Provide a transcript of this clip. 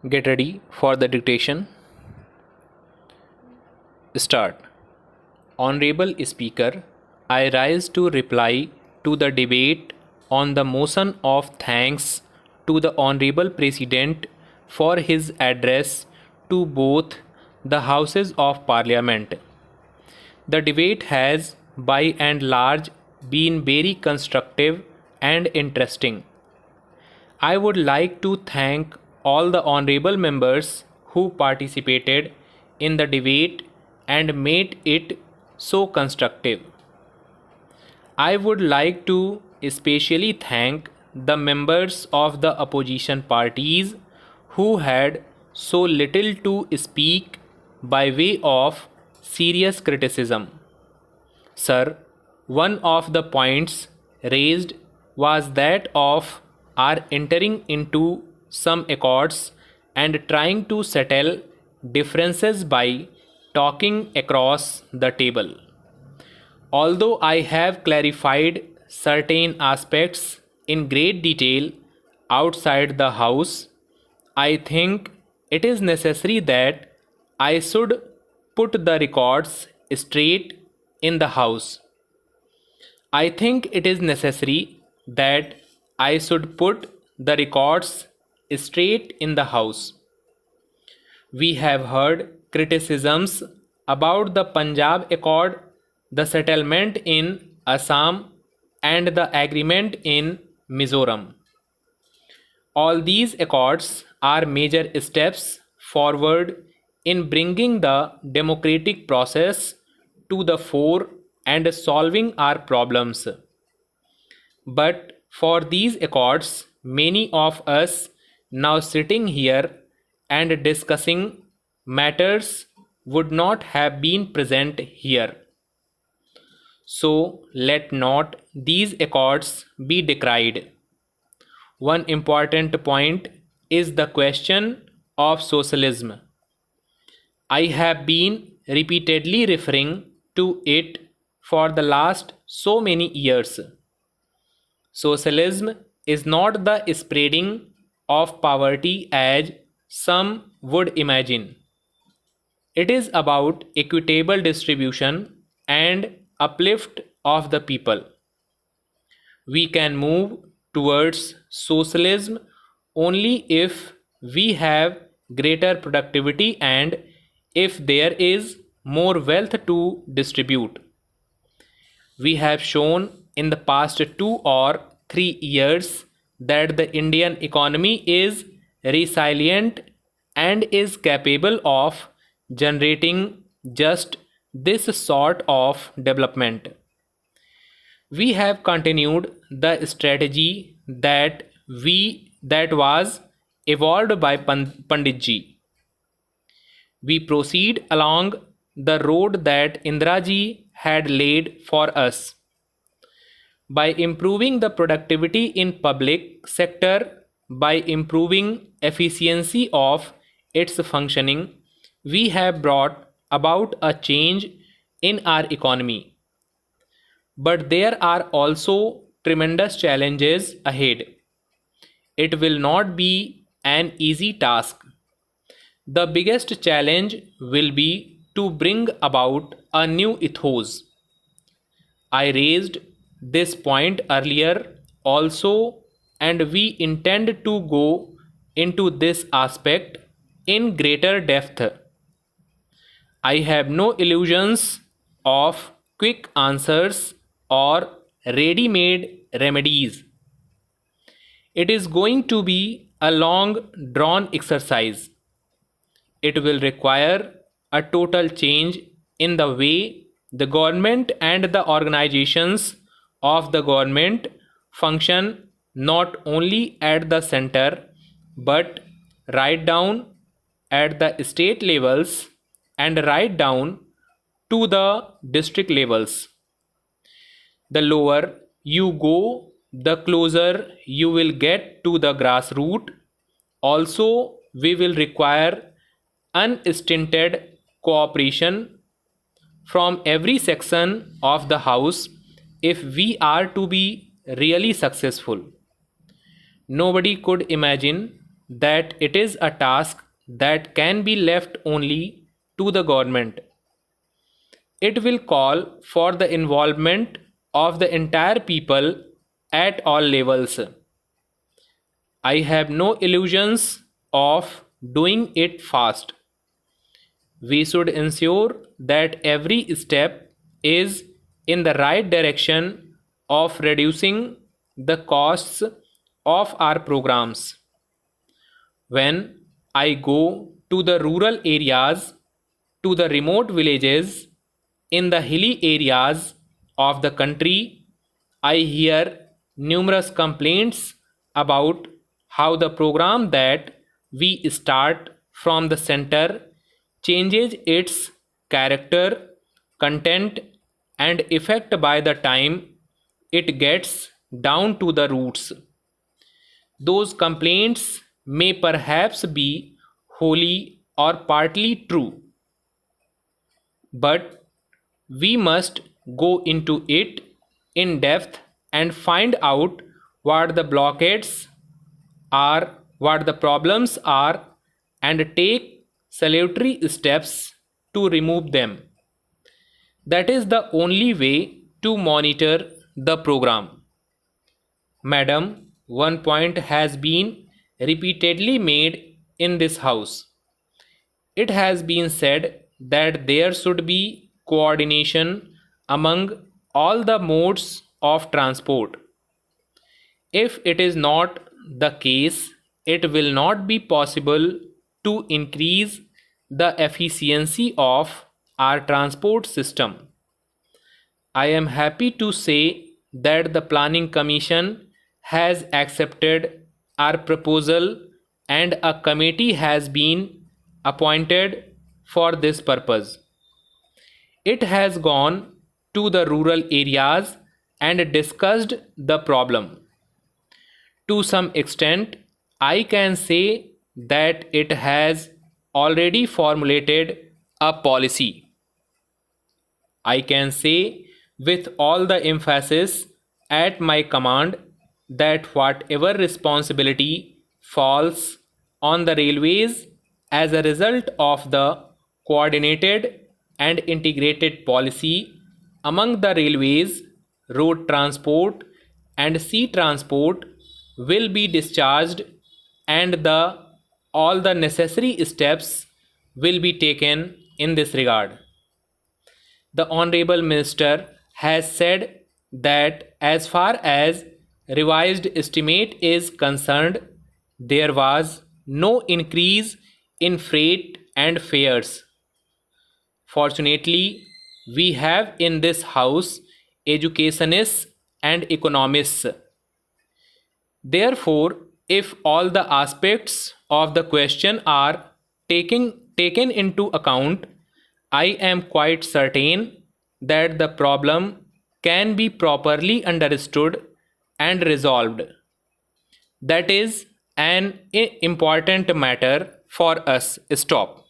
Get ready for the dictation. Start. Honorable Speaker, I rise to reply to the debate on the motion of thanks to the Honorable President for his address to both the Houses of Parliament. The debate has, by and large, been very constructive and interesting. I would like to thank all the honorable members who participated in the debate and made it so constructive. I would like to especially thank the members of the opposition parties who had so little to speak by way of serious criticism. Sir, one of the points raised was that of our entering into some accords and trying to settle differences by talking across the table. Although I have clarified certain aspects in great detail outside the House, I think it is necessary that I should put the records straight in the House. I think it is necessary that I should put the records straight in the House. We have heard criticisms about the Punjab Accord, the settlement in Assam, and the agreement in Mizoram. All these accords are major steps forward in bringing the democratic process to the fore and solving our problems. But for these accords, many of us now sitting here and discussing matters would not have been present here. So let not these accords be decried. One important point is the question of socialism. I have been repeatedly referring to it for the last so many years. Socialism is not the spreading of poverty as some would imagine. It is about equitable distribution and uplift of the people. We can move towards socialism only if we have greater productivity and if there is more wealth to distribute. We have shown in the past 2 or 3 years that the Indian economy is resilient and is capable of generating just this sort of development. We have continued the strategy that was evolved by Panditji. We proceed along the road that Indraji had laid for us. By improving the productivity in public sector, by improving efficiency of its functioning, we have brought about a change in our economy. But there are also tremendous challenges ahead. It will not be an easy task. The biggest challenge will be to bring about a new ethos. I raised this point earlier also, and we intend to go into this aspect in greater depth. I have no illusions of quick answers or ready made remedies. It is going to be a long drawn exercise. It will require a total change in the way the government and the organizations of the government function, not only at the center but right down at the state levels and right down to the district levels. The lower you go, the closer you will get to the grassroots. Also, we will require unstinted cooperation from every section of the House if we are to be really successful. Nobody could imagine that it is a task that can be left only to the government. It will call for the involvement of the entire people at all levels. I have no illusions of doing it fast. We should ensure that every step is in the right direction of reducing the costs of our programs. When I go to the rural areas, to the remote villages, in the hilly areas of the country, I hear numerous complaints about how the program that we start from the center changes its character, content, and effect by the time it gets down to the roots. Those complaints may perhaps be wholly or partly true, but we must go into it in depth and find out what the blockades are, what the problems are, and take salutary steps to remove them. That is the only way to monitor the program. Madam, one point has been repeatedly made in this house. It has been said that there should be coordination among all the modes of transport. If it is not the case, it will not be possible to increase the efficiency of our transport system. I am happy to say that the Planning Commission has accepted our proposal and a committee has been appointed for this purpose. It has gone to the rural areas and discussed the problem. To some extent, I can say that it has already formulated a policy. I can say with all the emphasis at my command that whatever responsibility falls on the railways as a result of the coordinated and integrated policy among the railways, road transport, and sea transport will be discharged, and all the necessary steps will be taken in this regard. The Honorable Minister has said that as far as revised estimate is concerned, there was no increase in freight and fares. Fortunately, we have in this house educationists and economists. Therefore, if all the aspects of the question are taken into account, I am quite certain that the problem can be properly understood and resolved. That is an important matter for us. Stop.